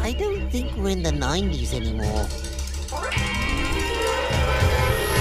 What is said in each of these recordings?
I don't think we're in the 90s anymore.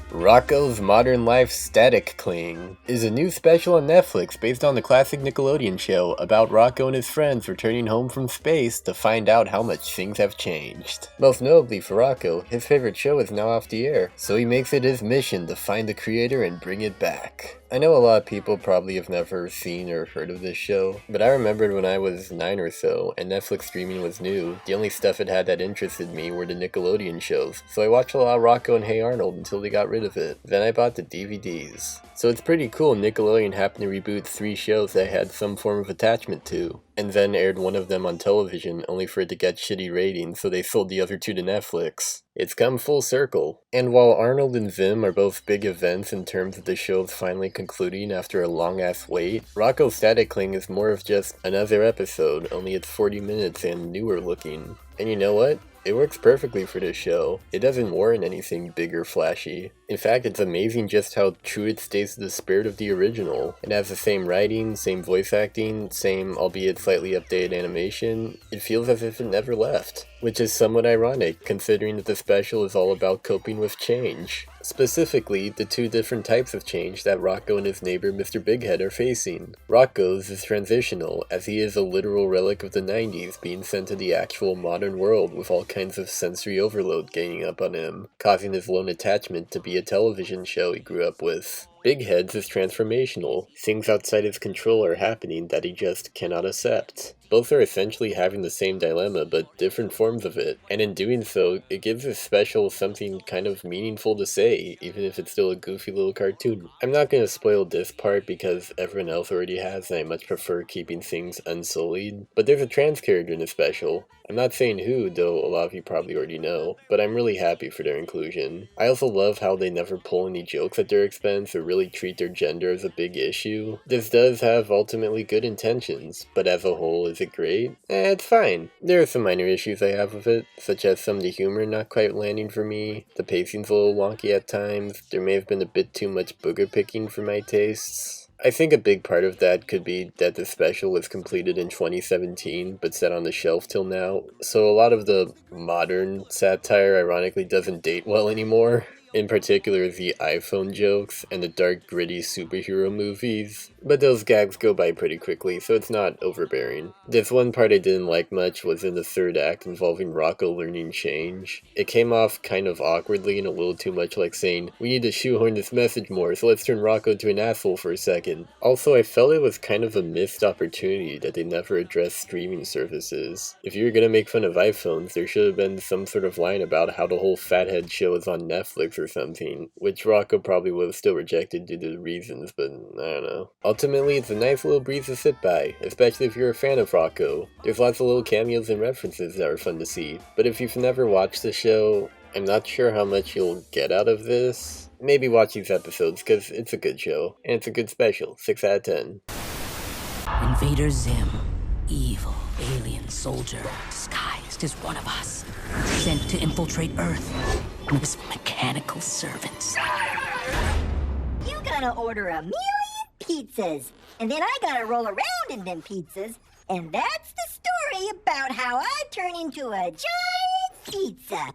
Rocko's Modern Life Static Cling is a new special on Netflix based on the classic Nickelodeon show about Rocko and his friends returning home from space to find out how much things have changed. Most notably for Rocko, his favorite show is now off the air, so he makes it his mission to find the creator and bring it back. I know a lot of people probably have never seen or heard of this show, but I remembered when I was 9 or so and Netflix streaming was new, the only stuff it had that interested me were the Nickelodeon shows, so I watched a lot of Rocko and Hey Arnold until they got rid of it. Then I bought the DVDs. So it's pretty cool Nickelodeon happened to reboot 3 shows that had some form of attachment to, and then aired one of them on television only for it to get shitty ratings, so they sold the other 2 to Netflix. It's come full circle. And while Arnold and Zim are both big events in terms of the show's finally concluding after a long-ass wait, Rocko's Static Cling is more of just another episode, only it's 40 minutes and newer looking. And you know what? It works perfectly for this show. It doesn't warrant anything big or flashy. In fact, it's amazing just how true it stays to the spirit of the original. It has the same writing, same voice acting, same albeit slightly updated animation. It feels as if it never left. Which is somewhat ironic, considering that the special is all about coping with change. Specifically, the 2 different types of change that Rocko and his neighbor Mr. Bighead are facing. Rocko's is transitional, as he is a literal relic of the 90s being sent to the actual modern world with all kinds of sensory overload gaining up on him, causing his lone attachment to be a television show he grew up with. Bighead's is transformational. Things outside his control are happening that he just cannot accept. Both are essentially having the same dilemma, but different forms of it, and in doing so, it gives this special something kind of meaningful to say, even if it's still a goofy little cartoon. I'm not going to spoil this part because everyone else already has, and I much prefer keeping things unsullied, but there's a trans character in the special. I'm not saying who, though a lot of you probably already know, but I'm really happy for their inclusion. I also love how they never pull any jokes at their expense or really treat their gender as a big issue. This does have ultimately good intentions, but as a whole, is it great? It's fine. There are some minor issues I have with it, such as some of the humor not quite landing for me, the pacing's a little wonky at times, there may have been a bit too much booger picking for my tastes. I think a big part of that could be that the special was completed in 2017, but set on the shelf till now, so a lot of the modern satire ironically doesn't date well anymore. In particular, the iPhone jokes and the dark, gritty superhero movies. But those gags go by pretty quickly, so it's not overbearing. This one part I didn't like much was in the 3rd act involving Rocko learning change. It came off kind of awkwardly and a little too much like saying, we need to shoehorn this message more, so let's turn Rocko into an asshole for a second. Also, I felt it was kind of a missed opportunity that they never addressed streaming services. If you were gonna make fun of iPhones, there should have been some sort of line about how the whole Fathead show is on Netflix or something, which Rocko probably would have still rejected due to the reasons, but I don't know. Ultimately, it's a nice little breeze to sit by, especially if you're a fan of Rocko. There's lots of little cameos and references that are fun to see, but if you've never watched the show, I'm not sure how much you'll get out of this. Maybe watch these episodes, because it's a good show, and it's a good special, 6 out of 10. Invader Zim, evil alien soldier, disguised as one of us, sent to infiltrate Earth with mechanical servants. You gonna order a million pizzas, and then I gotta roll around in them pizzas, and that's the story about how I turn into a giant pizza.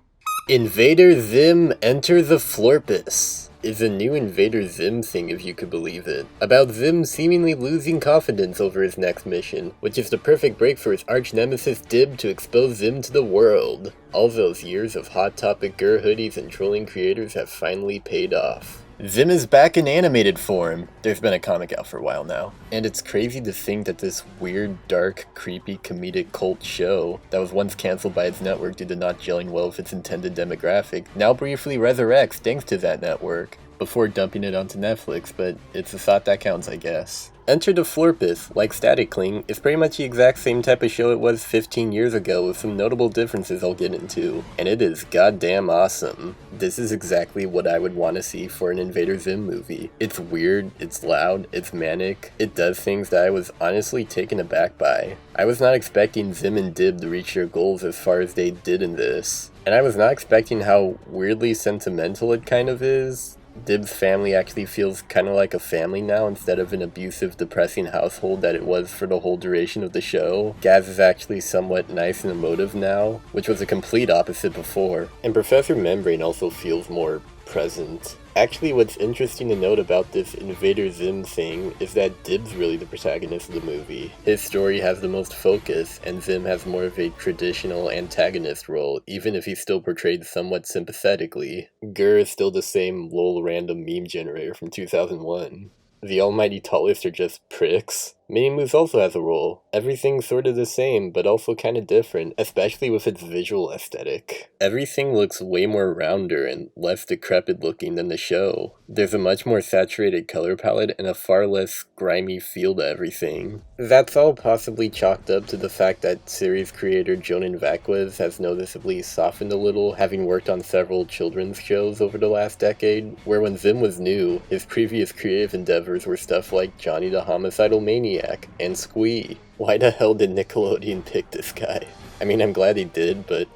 Invader Zim Enter the Florpus is a new Invader Zim thing, if you could believe it, about Zim seemingly losing confidence over his next mission, which is the perfect break for his arch-nemesis Dib to expose Zim to the world. All those years of Hot Topic Gur hoodies and trolling creators have finally paid off. Zim is back in animated form. There's been a comic out for a while now, and it's crazy to think that this weird, dark, creepy, comedic cult show that was once cancelled by its network due to not gelling well with its intended demographic now briefly resurrects thanks to that network, before dumping it onto Netflix, but it's the thought that counts, I guess. Enter the Florpus, like Static Cling, is pretty much the exact same type of show it was 15 years ago with some notable differences I'll get into, and it is goddamn awesome. This is exactly what I would want to see for an Invader Zim movie. It's weird, it's loud, it's manic, it does things that I was honestly taken aback by. I was not expecting Zim and Dib to reach their goals as far as they did in this, and I was not expecting how weirdly sentimental it kind of is. Dib's family actually feels kind of like a family now instead of an abusive, depressing household that it was for the whole duration of the show. Gaz is actually somewhat nice and emotive now, which was a complete opposite before. And Professor Membrane also feels more present. Actually, what's interesting to note about this Invader Zim thing is that Dib's really the protagonist of the movie. His story has the most focus, and Zim has more of a traditional antagonist role, even if he's still portrayed somewhat sympathetically. Gur is still the same lol random meme generator from 2001. The almighty tallest are just pricks. Mini Moose also has a role. Everything's sort of the same, but also kind of different, especially with its visual aesthetic. Everything looks way more rounder and less decrepit looking than the show. There's a much more saturated color palette and a far less grimy feel to everything. That's all possibly chalked up to the fact that series creator Jonan Vakwas has noticeably softened a little, having worked on several children's shows over the last decade, where when Zim was new, his previous creative endeavors were stuff like Johnny the Homicidal Maniac and Squee. Why the hell did Nickelodeon pick this guy? I mean, I'm glad he did, but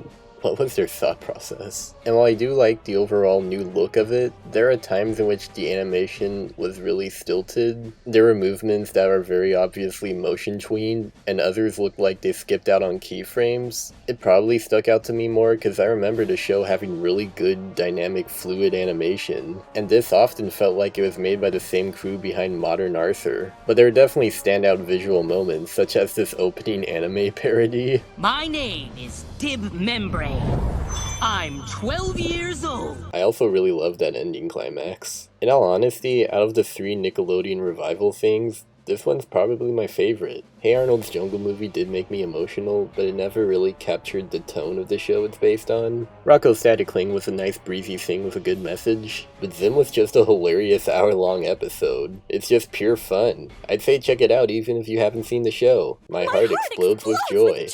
what was their thought process? And while I do like the overall new look of it, there are times in which the animation was really stilted. There were movements that are very obviously motion tweened, and others looked like they skipped out on keyframes. It probably stuck out to me more because I remember the show having really good dynamic fluid animation, and this often felt like it was made by the same crew behind Modern Arthur. But there are definitely standout visual moments, such as this opening anime parody. My name is Dib Membrane. I'm 12 years old. I also really love that ending climax. In all honesty, out of the 3 Nickelodeon revival things, this one's probably my favorite. Hey Arnold's Jungle Movie did make me emotional, but it never really captured the tone of the show it's based on. Rocko's Static Cling was a nice breezy thing with a good message, but Zim was just a hilarious hour-long episode. It's just pure fun. I'd say check it out even if you haven't seen the show. My heart explodes with joy.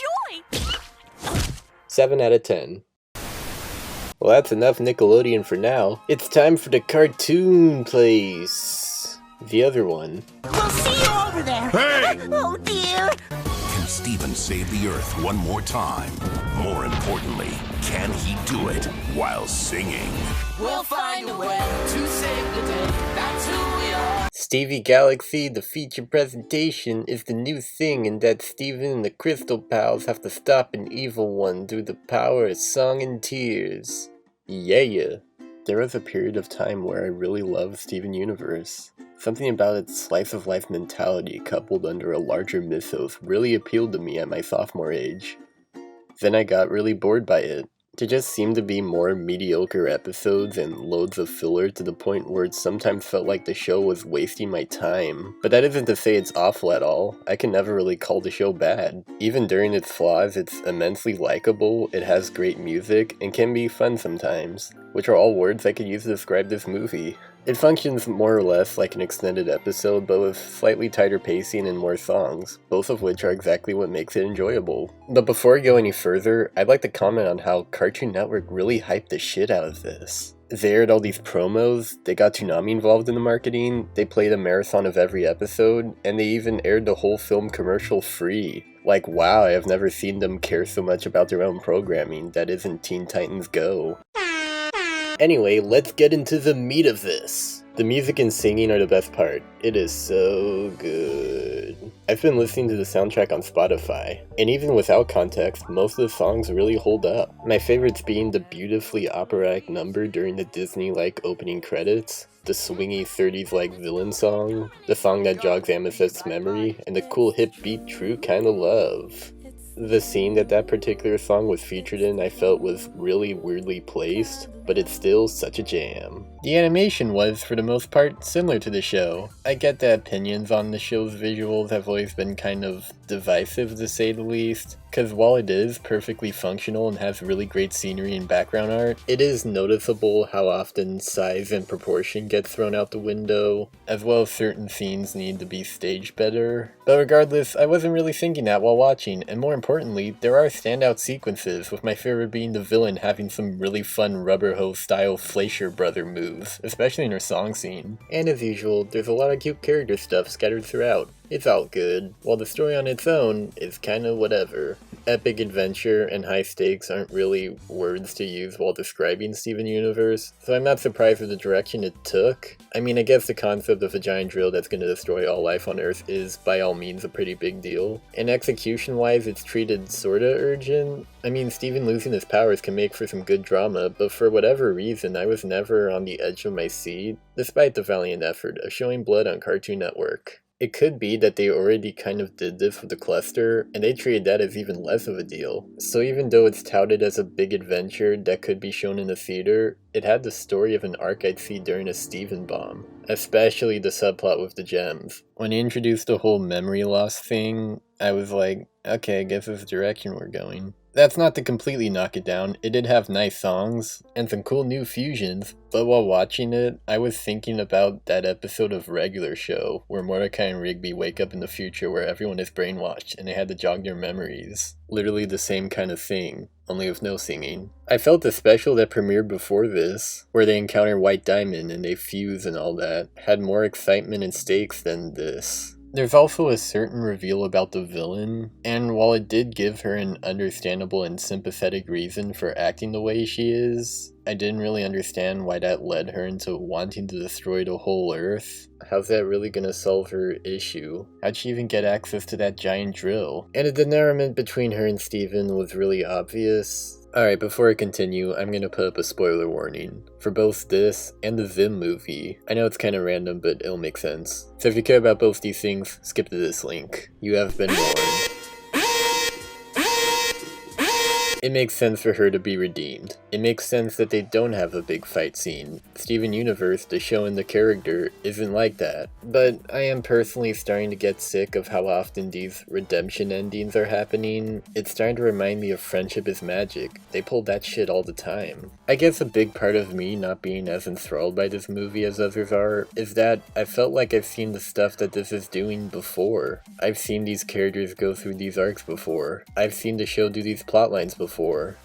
7 out of 10. Well, that's enough Nickelodeon for now. It's time for the cartoon place. The other one. We'll see you over there. Hey! Oh dear. Can Steven save the Earth one more time? More importantly, can he do it while singing? We'll find a way to save the day. That's who we are. Stevie Galaxy, the feature presentation, is the new thing in that Steven and the Crystal Pals have to stop an evil one through the power of song and tears. Yeah. There was a period of time where I really loved Steven Universe. Something about its slice-of-life mentality coupled under a larger mythos really appealed to me at my sophomore age. Then I got really bored by it. There just seemed to be more mediocre episodes and loads of filler to the point where it sometimes felt like the show was wasting my time. But that isn't to say it's awful at all. I can never really call the show bad. Even during its flaws, it's immensely likable, it has great music, and can be fun sometimes, which are all words I could use to describe this movie. It functions more or less like an extended episode, but with slightly tighter pacing and more songs, both of which are exactly what makes it enjoyable. But before I go any further, I'd like to comment on how Cartoon Network really hyped the shit out of this. They aired all these promos, they got Toonami involved in the marketing, they played a marathon of every episode, and they even aired the whole film commercial free. Like, wow, I have never seen them care so much about their own programming that isn't Teen Titans Go. Anyway, let's get into the meat of this. The music and singing are the best part. It is so good. I've been listening to the soundtrack on Spotify, and even without context, most of the songs really hold up. My favorites being the beautifully operatic number during the Disney-like opening credits, the swingy 30s-like villain song, the song that jogs Amethyst's memory, and the cool hip beat True Kinda Love. The scene that particular song was featured in I felt was really weirdly placed, but it's still such a jam. The animation was, for the most part, similar to the show. I get that opinions on the show's visuals have always been kind of divisive to say the least, because while it is perfectly functional and has really great scenery and background art, it is noticeable how often size and proportion gets thrown out the window, as well as certain scenes need to be staged better. But regardless, I wasn't really thinking that while watching, and more importantly, there are standout sequences, with my favorite being the villain having some really fun rubber hose style Fleischer brother moves, especially in her song scene. And as usual, there's a lot of cute character stuff scattered throughout. It's all good, while the story on its own is kinda whatever. Epic adventure and high stakes aren't really words to use while describing Steven Universe, so I'm not surprised with the direction it took. I mean, I guess the concept of a giant drill that's gonna destroy all life on Earth is by all means a pretty big deal, and execution-wise it's treated sorta urgent. I mean, Steven losing his powers can make for some good drama, but for whatever reason I was never on the edge of my seat, despite the valiant effort of showing blood on Cartoon Network. It could be that they already kind of did this with the cluster, and they treated that as even less of a deal. So even though it's touted as a big adventure that could be shown in a theater, it had the story of an arc I'd see during a Steven bomb. Especially the subplot with the gems. When he introduced the whole memory loss thing, I was like, okay, I guess this is the direction we're going. That's not to completely knock it down, it did have nice songs, and some cool new fusions, but while watching it, I was thinking about that episode of Regular Show, where Mordecai and Rigby wake up in the future where everyone is brainwashed, and they had to jog their memories. Literally the same kind of thing, only with no singing. I felt the special that premiered before this, where they encounter White Diamond and they fuse and all that, had more excitement and stakes than this. There's also a certain reveal about the villain, and while it did give her an understandable and sympathetic reason for acting the way she is, I didn't really understand why that led her into wanting to destroy the whole Earth. How's that really gonna solve her issue? How'd she even get access to that giant drill? And the denouement between her and Steven was really obvious. Alright, before I continue, I'm gonna put up a spoiler warning for both this and the Zim movie. I know it's kinda random, but it'll make sense. So if you care about both these things, skip to this link. You have been warned. It makes sense for her to be redeemed. It makes sense that they don't have a big fight scene. Steven Universe, the show and the character, isn't like that. But I am personally starting to get sick of how often these redemption endings are happening. It's starting to remind me of Friendship is Magic. They pull that shit all the time. I guess a big part of me not being as enthralled by this movie as others are is that I felt like I've seen the stuff that this is doing before. I've seen these characters go through these arcs before. I've seen the show do these plotlines before.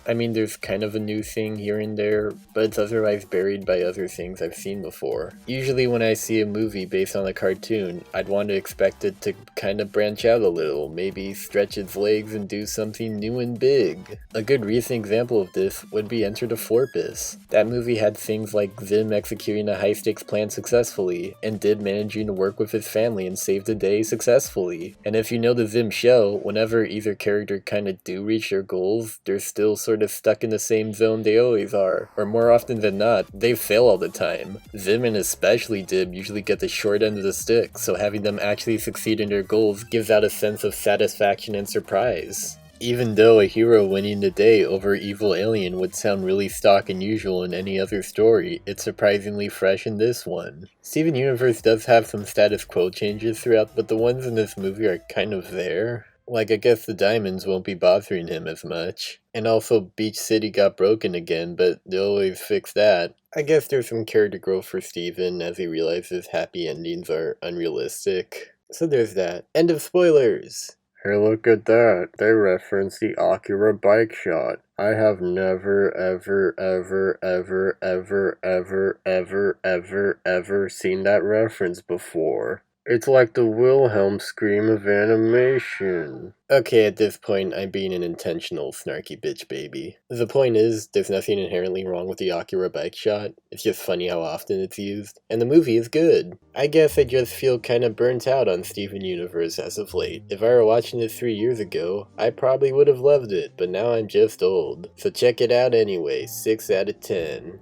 I mean, there's kind of a new thing here and there, but it's otherwise buried by other things I've seen before. Usually when I see a movie based on a cartoon, I'd want to expect it to kind of branch out a little, maybe stretch its legs and do something new and big. A good recent example of this would be Enter the Florpus. That movie had things like Zim executing a high-stakes plan successfully, and Dib managing to work with his family and save the day successfully. And if you know the Zim show, whenever either character kinda do reach their goals, they're still sort of stuck in the same zone they always are, or more often than not, they fail all the time. Zim and especially Dib usually get the short end of the stick, so having them actually succeed in their goals gives out a sense of satisfaction and surprise. Even though a hero winning the day over evil alien would sound really stock and usual in any other story, it's surprisingly fresh in this one. Steven Universe does have some status quo changes throughout, but the ones in this movie are kind of there. Like, I guess the diamonds won't be bothering him as much. And also, Beach City got broken again, but they'll always fix that. I guess there's some character growth for Steven as he realizes happy endings are unrealistic. So there's that. End of spoilers! Hey, look at that. They reference the Acura bike shot. I have never, ever seen that reference before. It's like the Wilhelm scream of animation. Okay, at this point, I'm being an intentional snarky bitch baby. The point is, there's nothing inherently wrong with the Acura bike shot. It's just funny how often it's used. And the movie is good. I guess I just feel kinda burnt out on Steven Universe as of late. If I were watching it 3 years ago, I probably would have loved it, but now I'm just old. So check it out anyway, 6 out of 10.